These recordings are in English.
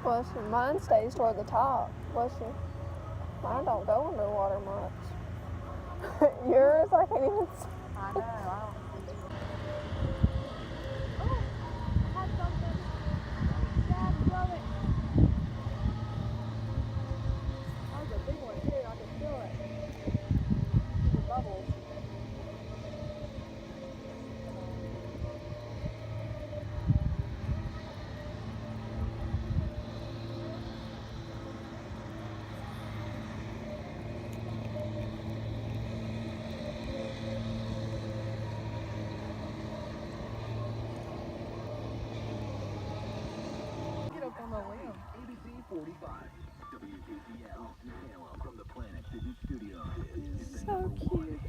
Bless you. Mine stays toward the top. Bless you. Mine don't go underwater much. Yours, I can't even see. I know. I don't get up on the limb. ABC 45. WKPL Salem from the Planet Fitness Studio. So cute.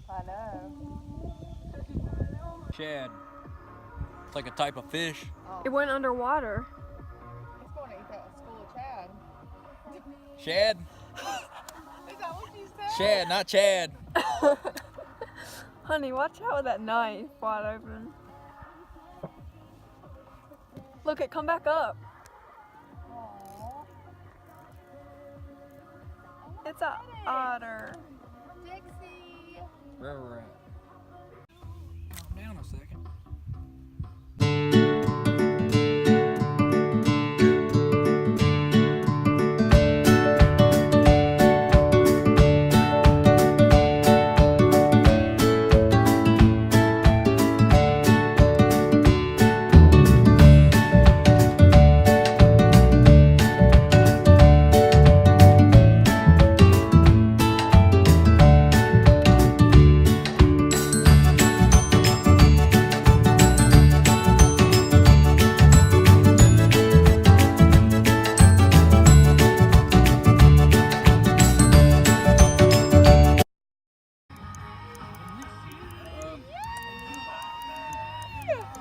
I know. Shad. It's like a type of fish. It went underwater. He's going to eat that school of Chad. Shad? Is that what you said? Shad, not Chad. Honey, watch out with that knife wide open. Look, it come back up. Aww. It's a otter. Dixie. Where we're at. Calm down a second.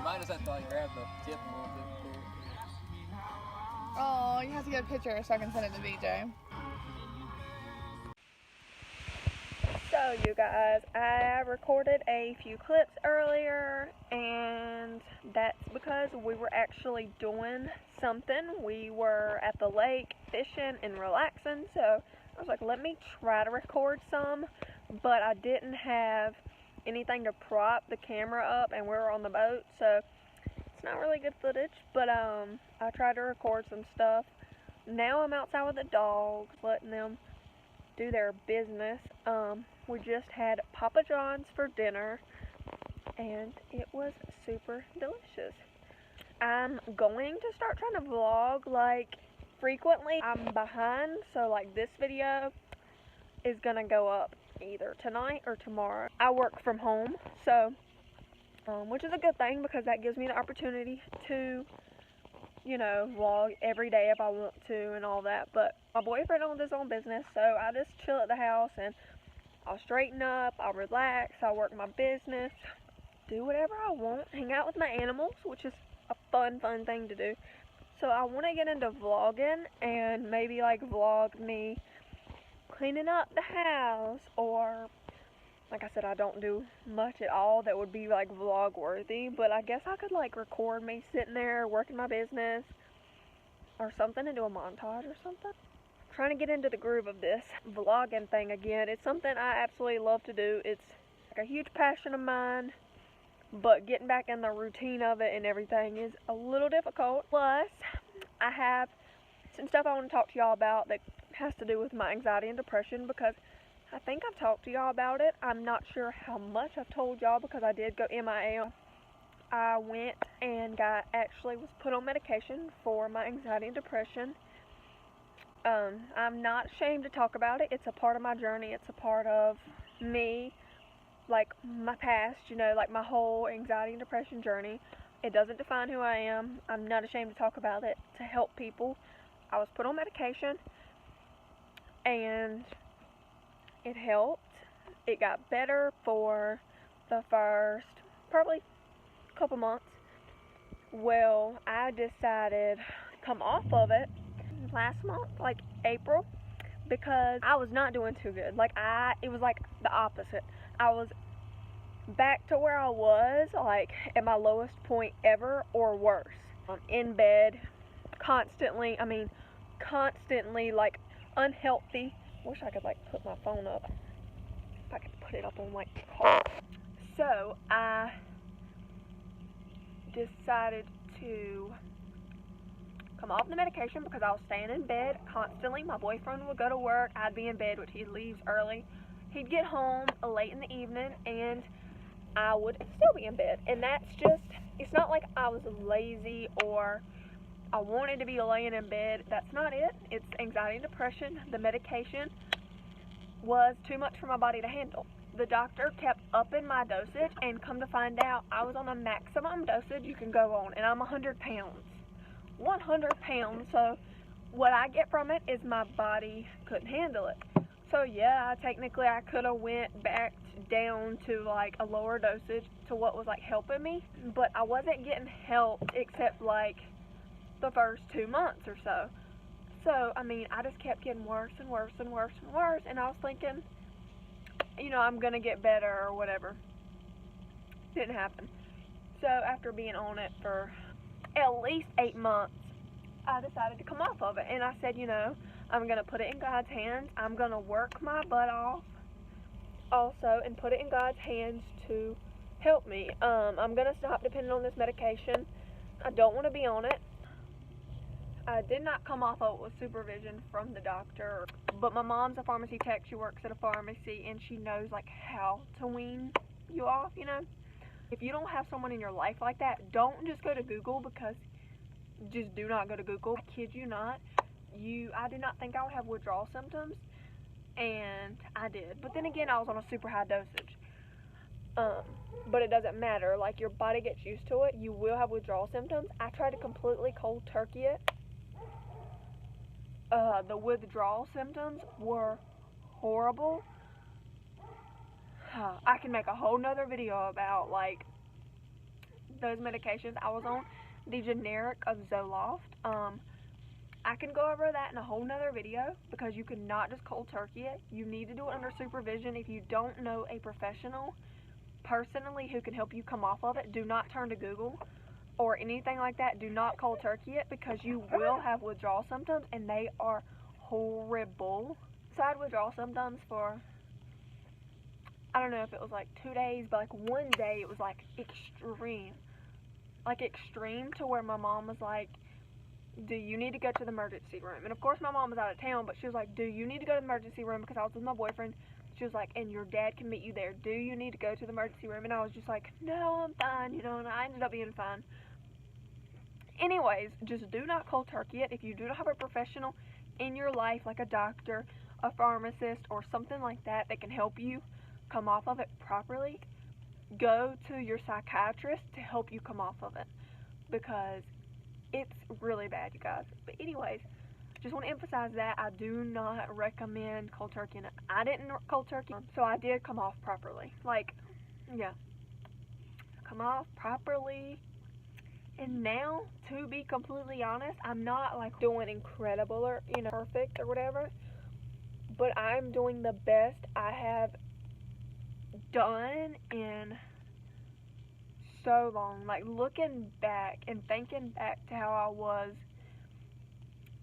Minus that thought, grab the tip a little bit. Oh, you have to get a picture so I can send it to BJ. So you guys, I recorded a few clips earlier, and that's because we were actually doing something. We were at the lake fishing and relaxing, so I was like, let me try to record some, but I didn't have anything to prop the camera up, and we were on the boat, so it's not really good footage, but I tried to record some stuff. Now I'm outside with the dogs, letting them do their business. We just had Papa John's for dinner, and it was super delicious. I'm going to start trying to vlog like frequently. I'm behind, so like this video is gonna go up either tonight or tomorrow. I work from home, so which is a good thing because that gives me the opportunity to, you know, vlog every day if I want to and all that. But my boyfriend owns his own business, so I just chill at the house and I'll straighten up, I'll relax, I'll work my business, do whatever I want, hang out with my animals, which is a fun thing to do. So I want to get into vlogging and maybe like vlog me cleaning up the house, or like I said, I don't do much at all that would be like vlog worthy, but I guess I could like record me sitting there working my business or something and do a montage or something. I'm trying to get into the groove of this vlogging thing again. It's something I absolutely love to do. It's like a huge passion of mine, but getting back in the routine of it and everything is a little difficult. Plus, I have some stuff I want to talk to y'all about that has to do with my anxiety and depression, because I think I've talked to y'all about it. I'm not sure how much I've told y'all because I did go MIA. I went and was put on medication for my anxiety and depression. I'm not ashamed to talk about it. It's a part of my journey. It's a part of me, like my past, you know, like my whole anxiety and depression journey. It doesn't define who I am. I'm not ashamed to talk about it to help people. I was put on medication, and it helped. It got better for the first probably couple months. Well, I decided to come off of it last month, like April, because I was not doing too good. It was like the opposite. I was back to where I was, like at my lowest point ever or worse. In bed, constantly, like unhealthy. Wish I could like put my phone up. If I could put it up on like the car. So I decided to come off the medication because I was staying in bed constantly. My boyfriend would go to work, I'd be in bed, which he leaves early. He'd get home late in the evening, and I would still be in bed. And that's just, it's not like I was lazy or I wanted to be laying in bed. That's not it. It's anxiety and depression. The medication was too much for my body to handle. The doctor kept upping my dosage, and come to find out, I was on the maximum dosage you can go on, and I'm 100 pounds. 100 pounds, so what I get from it is my body couldn't handle it. So yeah, technically I could have went back down to like a lower dosage to what was like helping me, but I wasn't getting help except like the first 2 months or so. So, I just kept getting worse and worse and worse and worse, and I was thinking, I'm gonna get better or whatever. Didn't happen. So after being on it for at least 8 months, I decided to come off of it, and I said, I'm gonna put it in God's hands. I'm gonna work my butt off also and put it in God's hands to help me. I'm gonna stop depending on this medication. I don't want to be on it. I did not come off of it with supervision from the doctor, but my mom's a pharmacy tech. She works at a pharmacy, and she knows like how to wean you off, If you don't have someone in your life like that, don't just go to Google, because just do not go to Google. I kid you not. I did not think I would have withdrawal symptoms, and I did. But then again, I was on a super high dosage. But it doesn't matter. Like, your body gets used to it. You will have withdrawal symptoms. I tried to completely cold turkey it. The withdrawal symptoms were horrible. I can make a whole nother video about like those medications I was on. The generic of Zoloft. I can go over that in a whole nother video, because you cannot just cold turkey it. You need to do it under supervision. If you don't know a professional personally who can help you come off of it, do not turn to Google or anything like that. Do not cold turkey it, because you will have withdrawal symptoms, and they are horrible. So I had withdrawal symptoms for, I don't know if it was like 2 days, but like one day it was like extreme. Like extreme to where my mom was like, do you need to go to the emergency room? And of course my mom was out of town, but she was like, do you need to go to the emergency room? Because I was with my boyfriend. She was like, and your dad can meet you there. Do you need to go to the emergency room? And I was just like, no, I'm fine, and I ended up being fine. Anyways, just do not cold turkey it. If you do not have a professional in your life, like a doctor, a pharmacist, or something like that that can help you come off of it properly, go to your psychiatrist to help you come off of it, because it's really bad, you guys. But anyways, just want to emphasize that I do not recommend cold turkeying it. I didn't cold turkey, so I did come off properly. Like, yeah, come off properly. And now, to be completely honest, I'm not like doing incredible or perfect or whatever, but I'm doing the best I have done in so long. Like, looking back and thinking back to how I was,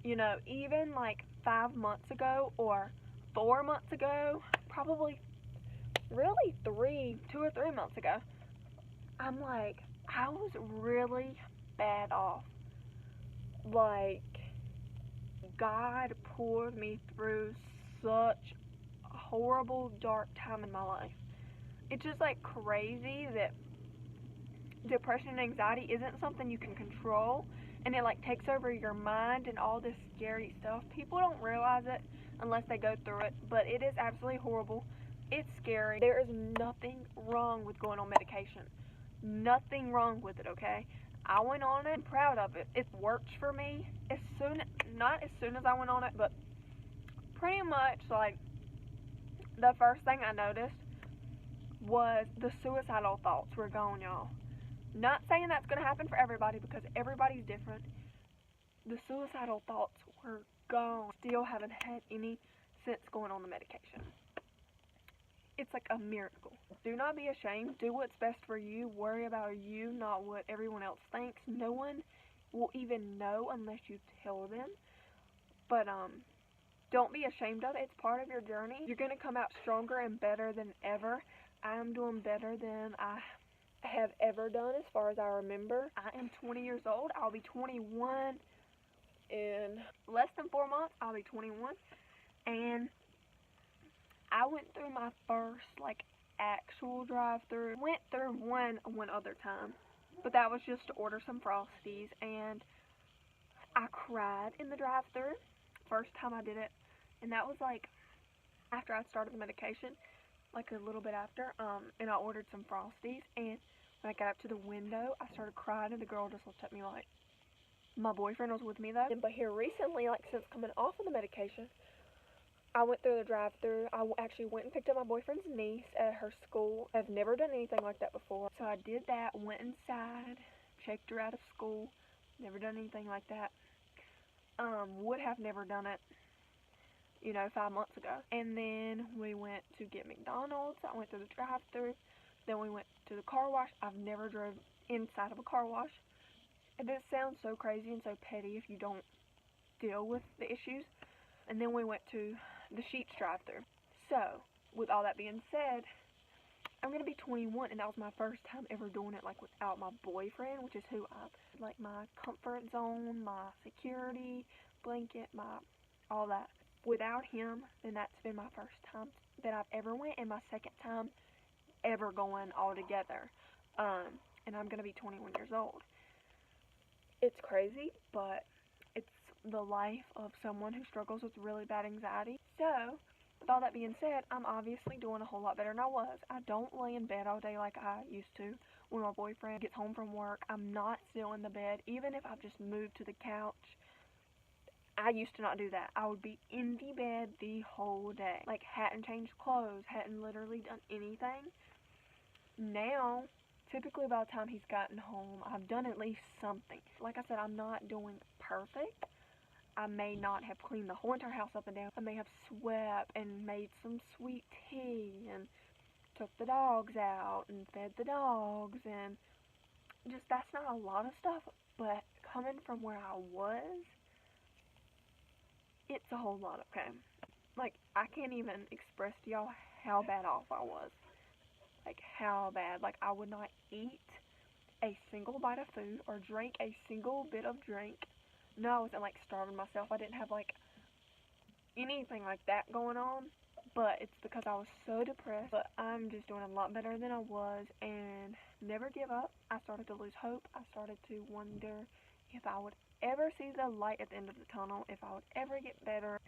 even like 5 months ago or 4 months ago, probably really 2 or 3 months ago, I'm like, I was really bad off. Like, God pulled me through such a horrible, dark time in my life. It's just like crazy that depression and anxiety isn't something you can control, and it like takes over your mind and all this scary stuff. People don't realize it unless they go through it, but it is absolutely horrible. It's scary. There is nothing wrong with going on medication. Nothing wrong with it, okay? I went on it. I'm proud of it. It worked for me. Not as soon as I went on it, but pretty much, like, the first thing I noticed was the suicidal thoughts were gone, y'all. Not saying that's going to happen for everybody because everybody's different. The suicidal thoughts were gone. Still haven't had any since going on the medication. It's like a miracle. Do not be ashamed. Do what's best for you. Worry about you, not what everyone else thinks. No one will even know unless you tell them. But don't be ashamed of it. It's part of your journey. You're going to come out stronger and better than ever. I am doing better than I have ever done as far as I remember. I am 20 years old. I'll be 21 in less than 4 months. I'll be 21. And I went through my first, like, actual drive-through. Went through one other time. But that was just to order some Frosties. And I cried in the drive-through. First time I did it. And that was, like, after I started the medication. Like, a little bit after. And I ordered some Frosties. And when I got up to the window, I started crying. And the girl just looked at me like, my boyfriend was with me, though. But here recently, like, since coming off of the medication, I went through the drive-thru. I actually went and picked up my boyfriend's niece at her school. I've never done anything like that before. So I did that, went inside, checked her out of school. Never done anything like that. Would have never done it, 5 months ago. And then we went to get McDonald's. I went through the drive-thru. Then we went to the car wash. I've never drove inside of a car wash. And it sounds so crazy and so petty if you don't deal with the issues. And then we went to the Sheetz drive-thru. So, with all that being said, I'm going to be 21, and that was my first time ever doing it, like, without my boyfriend, which is who like, my comfort zone, my security blanket, all that. Without him, then that's been my first time that I've ever went, and my second time ever going all together. And I'm going to be 21 years old. It's crazy, but it's the life of someone who struggles with really bad anxiety. So, with all that being said, I'm obviously doing a whole lot better than I was. I don't lay in bed all day like I used to. When my boyfriend gets home from work, I'm not still in the bed. Even if I've just moved to the couch, I used to not do that. I would be in the bed the whole day. Like, hadn't changed clothes, hadn't literally done anything. Now, typically by the time he's gotten home, I've done at least something. Like I said, I'm not doing perfect. I may not have cleaned the whole entire house up and down. I may have swept and made some sweet tea and took the dogs out and fed the dogs, and just, that's not a lot of stuff, but coming from where I was, it's a whole lot, okay? Like, I can't even express to y'all how bad off I was. Like, how bad. Like, I would not eat a single bite of food or drink a single bit of drink. No, I wasn't, like, starving myself. I didn't have, like, anything like that going on. But it's because I was so depressed. But I'm just doing a lot better than I was. And never give up. I started to lose hope. I started to wonder if I would ever see the light at the end of the tunnel. If I would ever get better.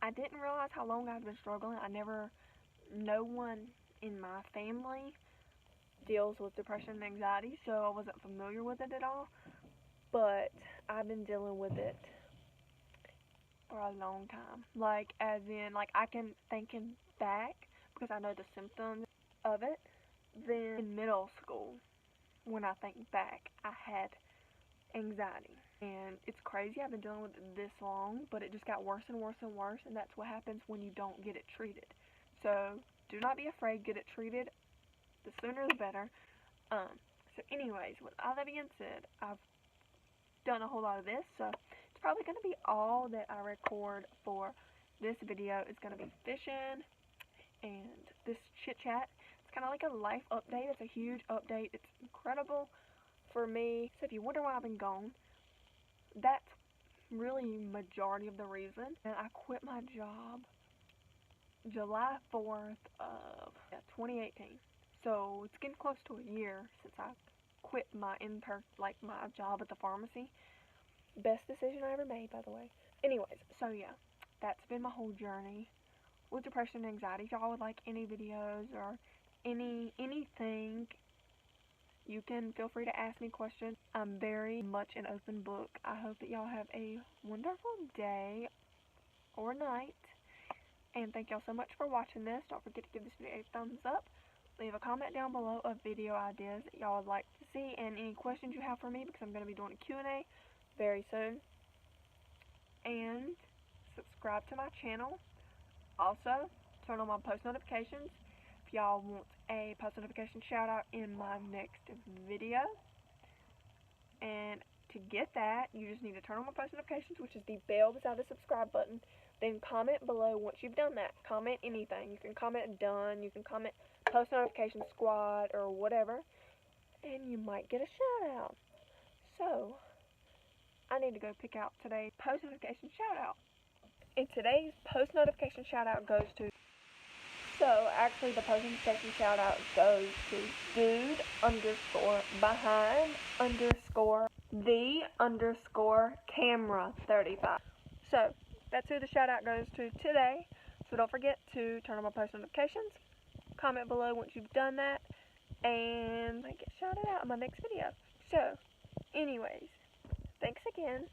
I didn't realize how long I'd been struggling. No one in my family deals with depression and anxiety. So I wasn't familiar with it at all. But I've been dealing with it for a long time. Like, as in, like, I can thinking back, because I know the symptoms of it, then in middle school, when I think back, I had anxiety. And it's crazy, I've been dealing with it this long, but it just got worse and worse and worse, and that's what happens when you don't get it treated. So, do not be afraid, get it treated. The sooner the better. So anyways, with all that being said, I've done a whole lot of this, so it's probably going to be all that I record for this video. It's going to be fishing and this chit chat. It's kind of like a life update. It's a huge update. It's incredible for me. So if you wonder why I've been gone, that's really majority of the reason. And I quit my job July 4th of 2018. So it's getting close to a year since I quit my my job at the pharmacy. Best decision I ever made, by the way. Anyways, so yeah, that's been my whole journey with depression and anxiety. If y'all would like any videos or anything, you can feel free to ask me questions. I'm very much an open book. I hope that y'all have a wonderful day or night. And thank y'all so much for watching this. Don't forget to give this video a thumbs up. Leave a comment down below of video ideas that y'all would like to see and any questions you have for me, because I'm going to be doing a Q&A very soon. And subscribe to my channel. Also, turn on my post notifications if y'all want a post notification shout out in my next video. And to get that, you just need to turn on my post notifications, which is the bell beside the subscribe button. Then comment below once you've done that. Comment anything. You can comment done, you can comment post notification squad or whatever, and you might get a shout out. So, I need to go pick out today's post notification shout out. And today's post notification shout out goes to, so actually the post notification shout out goes to dude_behind_the_camera35. So, that's who the shout out goes to today. So don't forget to turn on my post notifications. Comment below once you've done that, and I get shouted out in my next video. So, anyways, thanks again.